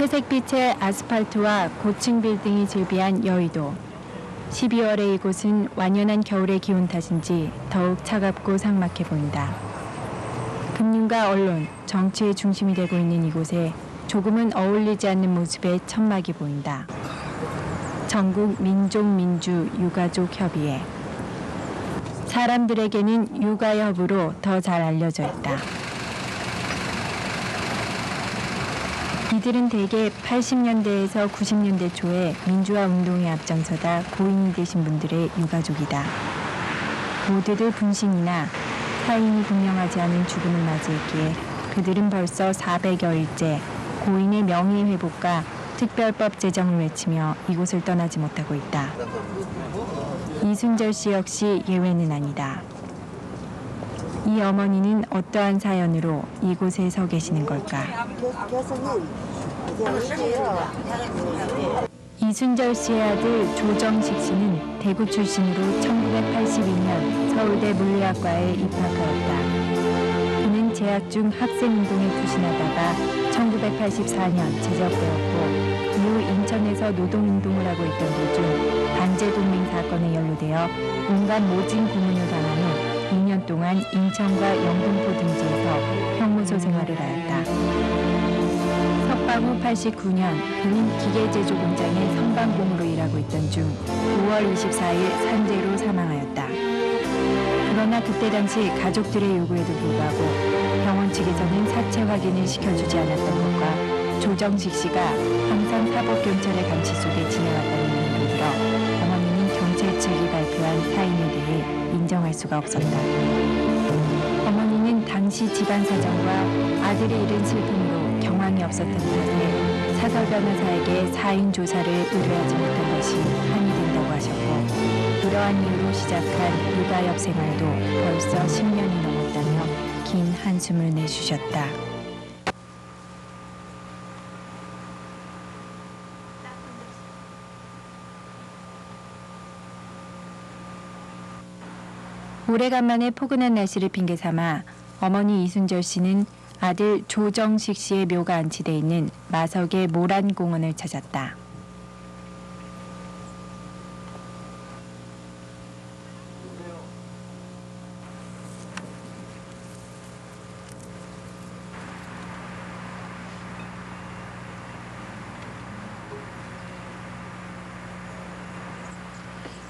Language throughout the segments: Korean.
회색빛의 아스팔트와 고층 빌딩이 즐비한 여의도. 12월의 이곳은 완연한 겨울의 기온 탓인지 더욱 차갑고 삭막해 보인다. 금융과 언론, 정치의 중심이 되고 있는 이곳에 조금은 어울리지 않는 모습의 천막이 보인다. 전국 민족민주 유가족 협의회. 사람들에게는 육아협으로 더 잘 알려져 있다. 이들은 대개 80년대에서 90년대 초에 민주화 운동에 앞장서다 고인이 되신 분들의 유가족이다. 모두들 분신이나 사인이 분명하지 않은 죽음을 맞이했기에 그들은 벌써 400여일째 고인의 명예회복과 특별법 제정을 외치며 이곳을 떠나지 못하고 있다. 이순절 씨 역시 예외는 아니다. 이 어머니는 어떠한 사연으로 이곳에 서 계시는 걸까? 이순절 씨의 아들 조정식 씨는 대구 출신으로 1982년 서울대 물리학과에 입학하였다. 그는 재학 중 학생운동에 투신하다가 1984년 제적되었고 이후 인천에서 노동운동을 하고 있던 도중 반제동맹 사건에 연루되어 온갖 모진 고문을 당한 후 2년 동안 인천과 영등포 등지에서 형무소 생활을 하였다. 석방 후 89년 그는 기계제조 공장의 선반공으로 일하고 있던 중 5월 24일 산재로 사망하였다. 그러나 그때 당시 가족들의 요구에도 불구하고 병원 측에서는 사체 확인을 시켜주지 않았던 것과 조정식 씨가 항상 사법경찰의 감시 속에 지내왔다는 이유를 들어 어머니는 경찰 측이 발표한 사인에 대해 인정할 수가 없었다. 어머니는 당시 집안 사정과 아들의 잃은 슬픔으로 경황이 없었던 탓에 사설 변호사에게 사인 조사를 의뢰하지 못한 것이 한이 된다고 하셨고 그러한 이유로 시작한 육아협 생활도 벌써 10년이 넘었다며 긴 한숨을 내쉬셨다. 오래간만에 포근한 날씨를 핑계 삼아 어머니 이순절 씨는 아들 조정식 씨의 묘가 안치돼 있는 마석의 모란공원을 찾았다.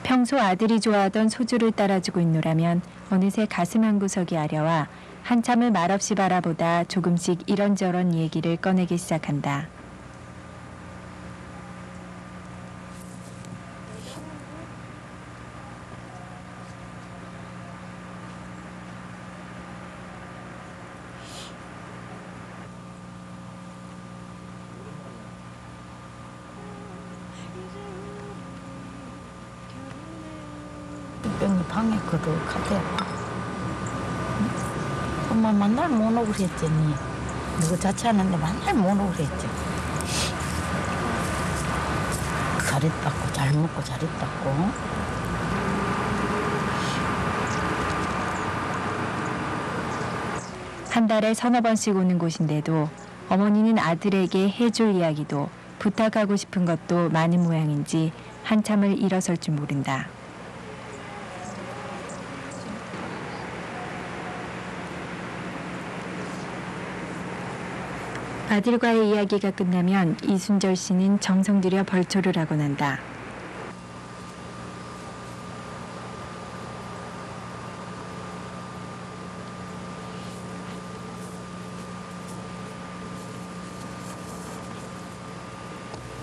평소 아들이 좋아하던 소주를 따라주고 있노라면 어느새 가슴 한구석이 아려와 한참을 말없이 바라보다 조금씩 이런저런 얘기를 꺼내기 시작한다. 병이 방에 거룩하대. 엄마 맨날 못 오고 그랬더니 누구 자취하는데 맨날 못 오고 그랬지. 잘 있다고 잘 먹고 잘 있다고. 한 달에 서너 번씩 오는 곳인데도 어머니는 아들에게 해줄 이야기도 부탁하고 싶은 것도 많은 모양인지 한참을 일어설 줄 모른다. 아들과의 이야기가 끝나면 이순절 씨는 정성 들여 벌초를 하곤 한다.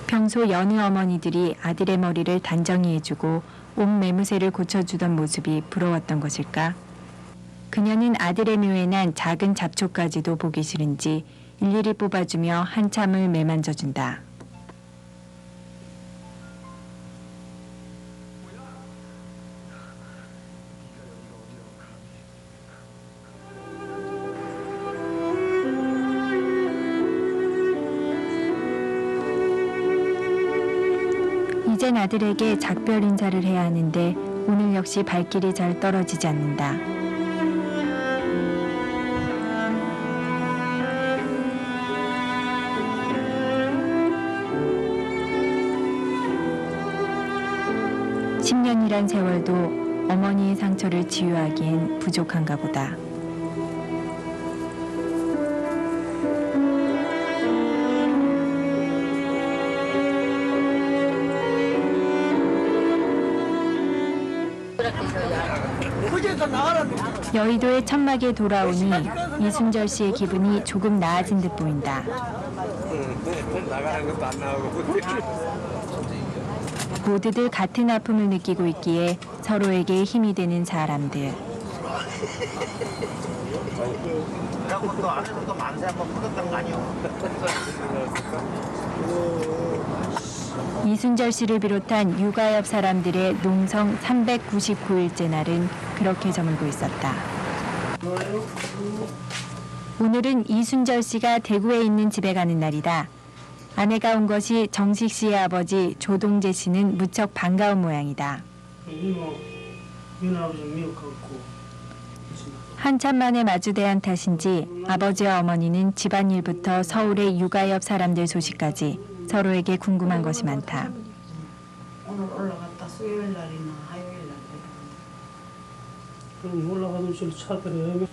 평소 여느 어머니들이 아들의 머리를 단정히 해주고 옷 매무새를 고쳐주던 모습이 부러웠던 것일까? 그녀는 아들의 묘에 난 작은 잡초까지도 보기 싫은지 일일이 뽑아주며 한참을 매만져준다. 이젠 아들에게 작별 인사를 해야 하는데 오늘 역시 발길이 잘 떨어지지 않는다. 10년이란 세월도 어머니의 상처를 치유하기엔 부족한가 보다. 여의도의 천막에 돌아오니 이순절 씨의 기분이 조금 나아진 듯 보인다. 나가는 것도 안 나오고. 모두들 같은 아픔을 느끼고 있기에 서로에게 힘이 되는 사람들. 그래갖고 또 안에서 또 만세 한번 풀었던 거 아니오? 이순절 씨를 비롯한 육아협 사람들의 농성 399일째 날은 그렇게 저물고 있었다. 오늘은 이순절 씨가 대구에 있는 집에 가는 날이다. 아내가 온 것이 정식 씨의 아버지 조동재 씨는 무척 반가운 모양이다. 한참 만에 마주대한 탓인지 아버지와 어머니는 집안일부터 서울의 육아협 사람들 소식까지 서로에게 궁금한 것이 많다. 오늘 올라갔다 수요일 날이나 화요일 날 올라가는 줄 차들이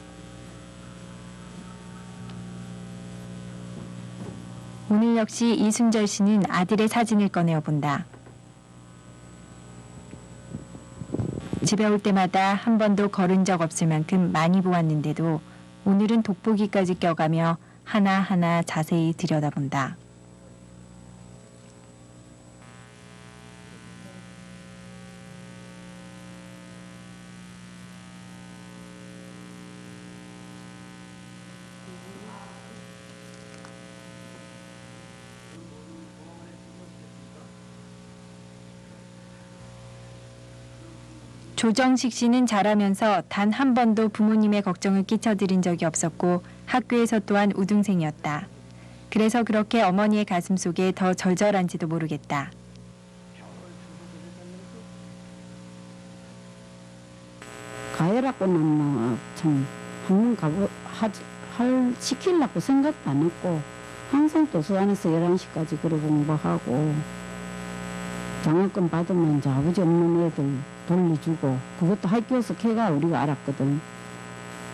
오늘 역시 이순절 씨는 아들의 사진을 꺼내어 본다. 집에 올 때마다 한 번도 걸은 적 없을 만큼 많이 보았는데도 오늘은 돋보기까지 껴가며 하나하나 자세히 들여다본다. 조정식 씨는 자라면서 단 한 번도 부모님의 걱정을 끼쳐드린 적이 없었고 학교에서 또한 우등생이었다. 그래서 그렇게 어머니의 가슴 속에 더 절절한지도 모르겠다. 가해라고는 뭐참 한번 할 시키려고 생각도 안 했고 항상 도서관에서 11시까지 그래 공부하고 장학금 받으면 이제 아버지 없는 애들 돌려주고 그것도 학교에서 걔가 우리가 알았거든.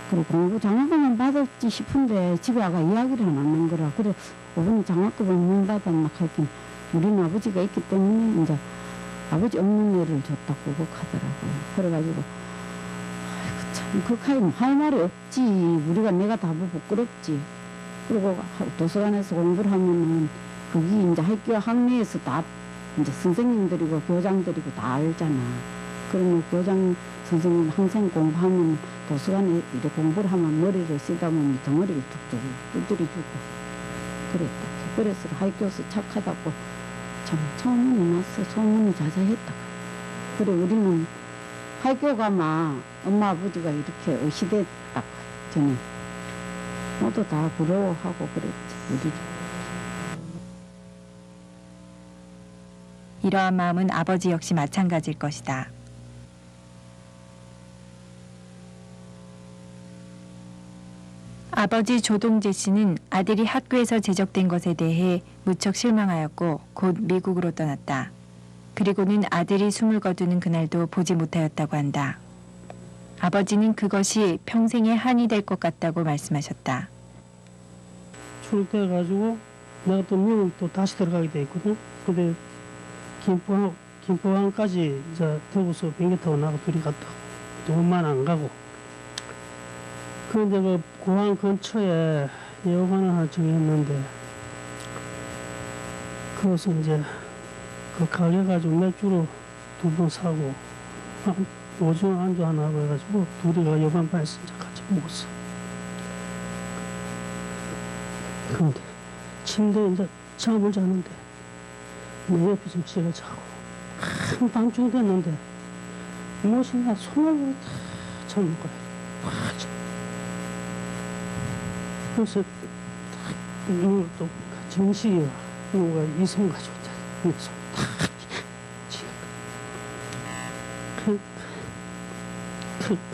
그리고 공부 장학금만 받았지 싶은데 집에 와가 이야기를 안 하는 거라. 그래 어머니 장학금을 못 받았나 하긴 우리는 아버지가 있기 때문에 이제 아버지 없는 애를 줬다고 그렇하더라고요. 그래가지고 아이고 참 그렇게 할 말이 없지. 우리가 내가 다 부끄럽지. 그리고 도서관에서 공부를 하면은 거기 이제 학교 학내에서 다 이제 선생님들이고 교장들이고 다 알잖아. 그러면 교장 선생님 항상 공부하면 도서관에 이렇게 공부를 하면 머리를 쓰다 보면 덩어리를 툭툭 두드려주고 그랬다. 그래서 학교에서 착하다고 참 소문이 났어. 소문이 자자했다. 그래 우리는 학교가 막 엄마 아버지가 이렇게 의시됐다. 저는 모두 다 부러워하고 그랬지. 우리. 이러한 마음은 아버지 역시 마찬가지일 것이다. 아버지 조동재 씨는 아들이 학교에서 제적된 것에 대해 무척 실망하였고 곧 미국으로 떠났다. 그리고는 아들이 숨을 거두는 그날도 보지 못하였다고 한다. 아버지는 그것이 평생의 한이 될 것 같다고 말씀하셨다. 출퇴해가지고 내가 또 미국 또 다시 들어가게 돼 있거든. 근데 김포항까지 이제 대구서 비행기 타고 나가 둘이 갔다. 또 엄마는 안 가고. 그런데 그 공항 근처에 여관을 하나 정했는데 거기서 이제 그 가게가지고 맥주로 2번 사고 오징어 안주 하나 하고 해가지고 둘이가 여관방에서 이제 같이 먹었어. 그런데 침대에 이제 잠을 자는데 내 옆에 좀 지가 자고 한밤중 됐는데 무엇이 나 손을 다 잡는 거야. 그래서 눈을 또 정식이가 누가 이손 가지고 있잖아. 내 손 탁 지가.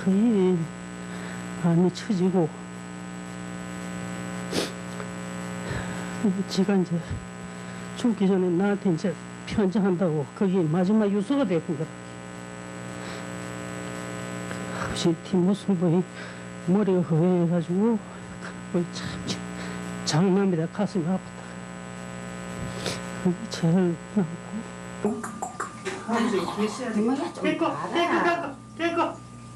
그 일이 많이 처지고 지가 이제 죽기 전에 나한테 이제 편지한다고 거기 마지막 유서가 됐던 거라. 아버지 뒷모습 보니 머리가 허해가지고 참 장난이다. 가슴이 아프다. 그게 제일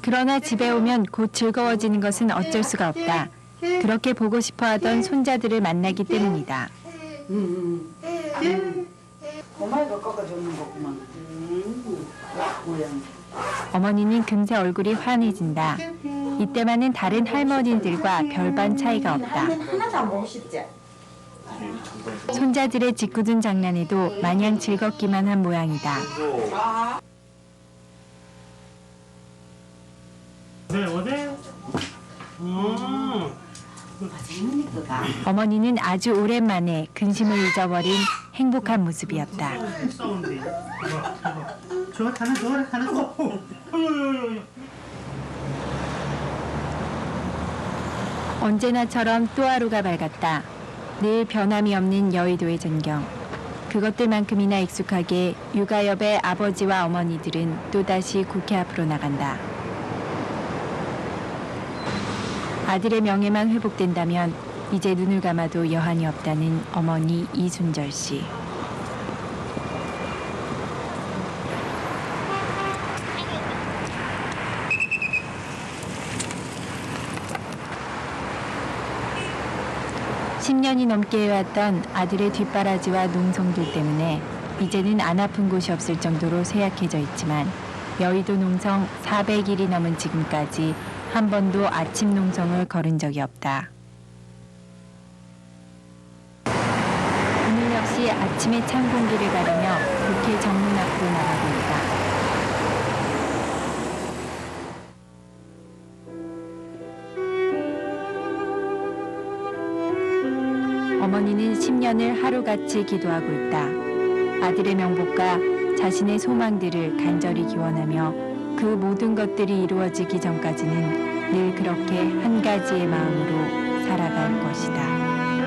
그러나 집에 오면 곧 즐거워지는 것은 어쩔 수가 없다. 그렇게 보고 싶어하던 손자들을 만나기 때문이다. 고마이가 깎아주는 거구만. 모양. 어머니는 금세 얼굴이 환해진다. 이때만은 다른 할머니들과 별반 차이가 없다. 하나도 안 보고 싶지? 손자들의 짓궂은 장난에도 마냥 즐겁기만 한 모양이다. 네, 어디? 어머니는 아주 오랜만에 근심을 잊어버린 행복한 모습이었다. 언제나처럼 또 하루가 밝았다. 늘 변함이 없는 여의도의 전경. 그것들만큼이나 익숙하게 육아협의 아버지와 어머니들은 또다시 국회 앞으로 나간다. 아들의 명예만 회복된다면 이제 눈을 감아도 여한이 없다는 어머니 이순절 씨. (10년이) 넘게 해왔던 아들의 뒷바라지와 농성들 때문에 이제는 안 아픈 곳이 없을 정도로 쇠약해져 있지만 여의도 농성 400일이 넘은 지금까지 한 번도 아침 농성을 걸은 적이 없다. 오늘 역시 아침의 찬 공기를 가르며 국회 정문 앞으로 나가고 있다. 어머니는 10년을 하루같이 기도하고 있다. 아들의 명복과 자신의 소망들을 간절히 기원하며 그 모든 것들이 이루어지기 전까지는 늘 그렇게 한 가지의 마음으로 살아갈 것이다.